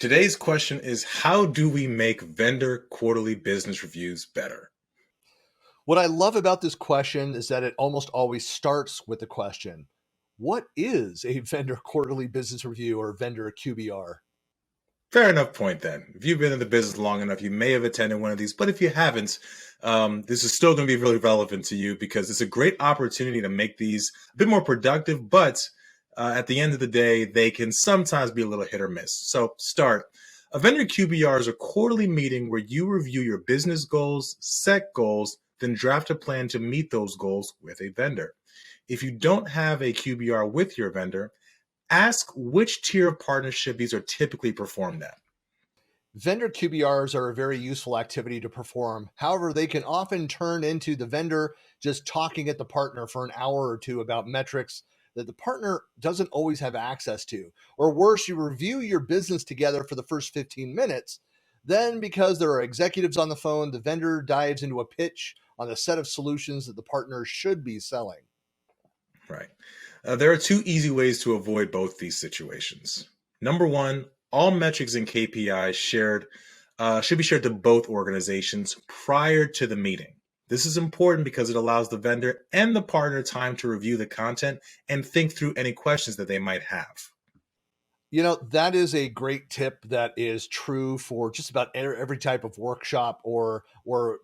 Today's question is, how do we make vendor quarterly business reviews better? What I love about this question is that it almost always starts with the question, what is a vendor quarterly business review or vendor QBR? Fair enough point then. If you've been in the business long enough, you may have attended one of these, but if you haven't, this is still going to be really relevant to you because it's a great opportunity to make these a bit more productive, but at the end of the day, they can sometimes be a little hit or miss. So start. A vendor QBR is a quarterly meeting where you review your business goals, set goals, then draft a plan to meet those goals with a vendor. If you don't have a QBR with your vendor, ask which tier of partnership these are typically performed at. Vendor QBRs are a very useful activity to perform. However, they can often turn into the vendor just talking at the partner for an hour or two about metrics that the partner doesn't always have access to. Or worse, you review your business together for the first 15 minutes. Then, because there are executives on the phone, the vendor dives into a pitch on a set of solutions that the partner should be selling. Right. There are two easy ways to avoid both these situations. Number one, all metrics and KPIs should be shared to both organizations prior to the meeting. This is important because it allows the vendor and the partner time to review the content and think through any questions that they might have. That is a great tip that is true for just about every type of workshop or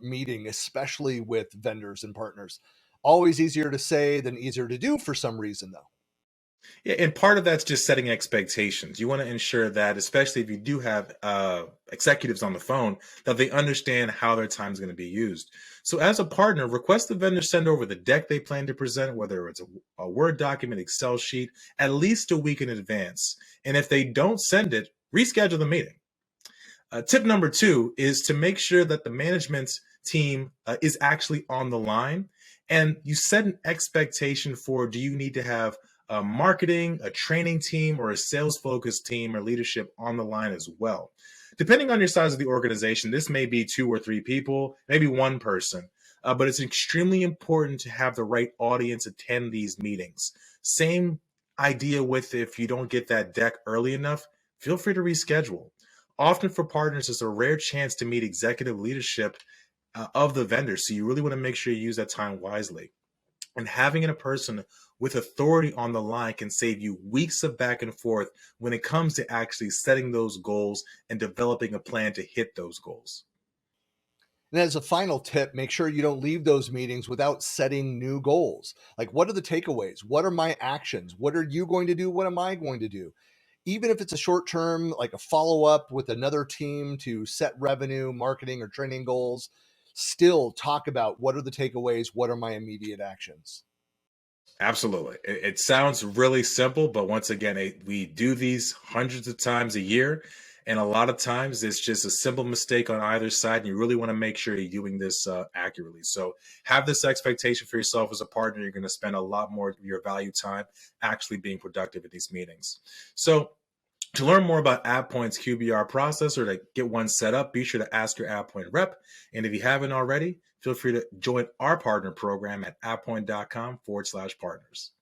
meeting, especially with vendors and partners. Always easier to say than easier to do for some reason, though. Yeah, and part of that's just setting expectations. You want to ensure that, especially if you do have executives on the phone, that they understand how their time is going to be used. So, as a partner, request the vendor send over the deck they plan to present, whether it's a Word document, Excel sheet, at least a week in advance. And if they don't send it, reschedule the meeting. Tip number two is to make sure that the management team is actually on the line and you set an expectation for, do you need to have a marketing, a training team, or a sales focused team or leadership on the line as well. Depending on your size of the organization, this may be two or three people, maybe one person, but it's extremely important to have the right audience attend these meetings. Same idea with if you don't get that deck early enough, feel free to reschedule. Often for partners, it's a rare chance to meet executive leadership of the vendor. So you really want to make sure you use that time wisely. And having a person with authority on the line can save you weeks of back and forth when it comes to actually setting those goals and developing a plan to hit those goals. And as a final tip, make sure you don't leave those meetings without setting new goals. Like, what are the takeaways? What are my actions? What are you going to do? What am I going to do? Even if it's a short term, like a follow up with another team to set revenue, marketing, or training goals, still talk about what are the takeaways? What are my immediate actions? Absolutely. It sounds really simple, but once again, we do these hundreds of times a year. And a lot of times it's just a simple mistake on either side. And you really want to make sure you're doing this accurately. So have this expectation for yourself as a partner. You're going to spend a lot more of your value time actually being productive at these meetings. So to learn more about AvePoint's QBR process or to get one set up, be sure to ask your AvePoint rep. And if you haven't already, feel free to join our partner program at avepoint.com/partners.